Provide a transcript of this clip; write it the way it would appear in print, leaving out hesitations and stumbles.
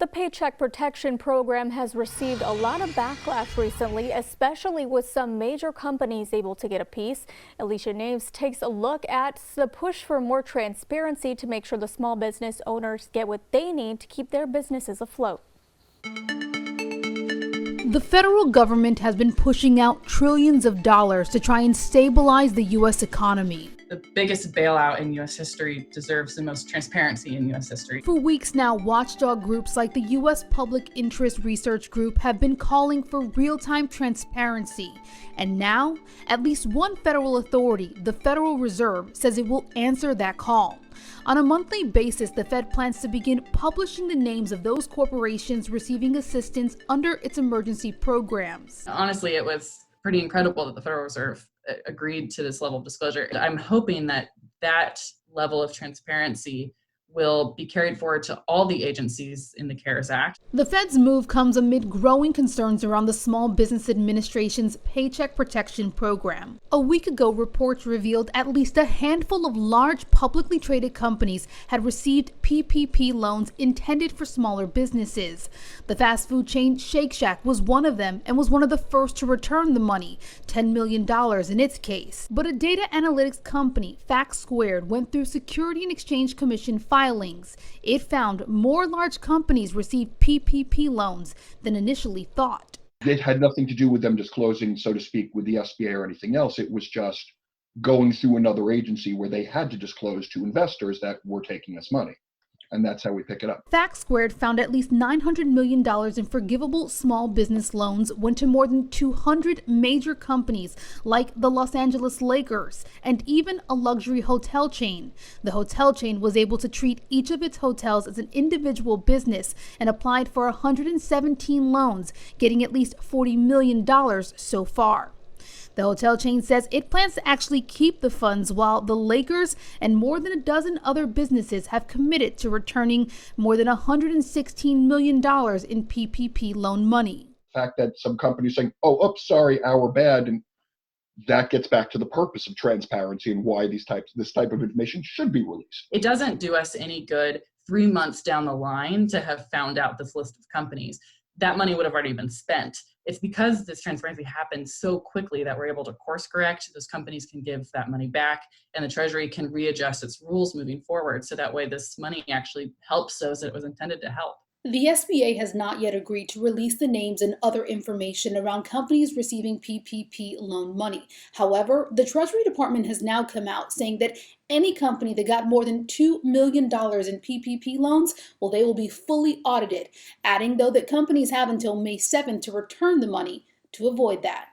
The Paycheck Protection Program has received a lot of backlash recently, especially with some major companies able to get a piece. Alicia Naves takes a look at the push for more transparency to make sure the small business owners get what they need to keep their businesses afloat. The federal government has been pushing out trillions of dollars to try and stabilize the U.S. economy. The biggest bailout in U.S. history deserves the most transparency in U.S. history. For weeks now, watchdog groups like the U.S. Public Interest Research Group have been calling for real-time transparency. And now, at least one federal authority, the Federal Reserve, says it will answer that call. On a monthly basis, the Fed plans to begin publishing the names of those corporations receiving assistance under its emergency programs. Honestly, it was pretty incredible that the Federal Reserve agreed to this level of disclosure. I'm hoping that that level of transparency will be carried forward to all the agencies in the CARES Act. The Fed's move comes amid growing concerns around the Small Business Administration's Paycheck Protection Program. A week ago, reports revealed at least a handful of large publicly traded companies had received PPP loans intended for smaller businesses. The fast food chain Shake Shack was one of them and was one of the first to return the money, $10 million in its case. But a data analytics company, FactSquared, went through Security and Exchange Commission filings. It found more large companies received PPP loans than initially thought. It had nothing to do with them disclosing, so to speak, with the SBA or anything else. It was just going through another agency where they had to disclose to investors that we're taking this money. And that's how we pick it up. FactSquared found at least $900 million in forgivable small business loans went to more than 200 major companies like the Los Angeles Lakers and even a luxury hotel chain. The hotel chain was able to treat each of its hotels as an individual business and applied for 117 loans, getting at least $40 million so far. The hotel chain says it plans to actually keep the funds, while the Lakers and more than a dozen other businesses have committed to returning more than $116 million in PPP loan money. The fact that some companies saying, oops, sorry, our bad, and that gets back to the purpose of transparency and why this type of information should be released. It doesn't do us any good 3 months down the line to have found out this list of companies. That money would have already been spent. It's because this transparency happened so quickly that we're able to course correct. Those companies can give that money back, and the Treasury can readjust its rules moving forward. So that way this money actually helps those that it was intended to help. The SBA has not yet agreed to release the names and other information around companies receiving PPP loan money. However, the Treasury Department has now come out saying that any company that got more than $2 million in PPP loans, well, they will be fully audited, adding, though, that companies have until May 7th to return the money to avoid that.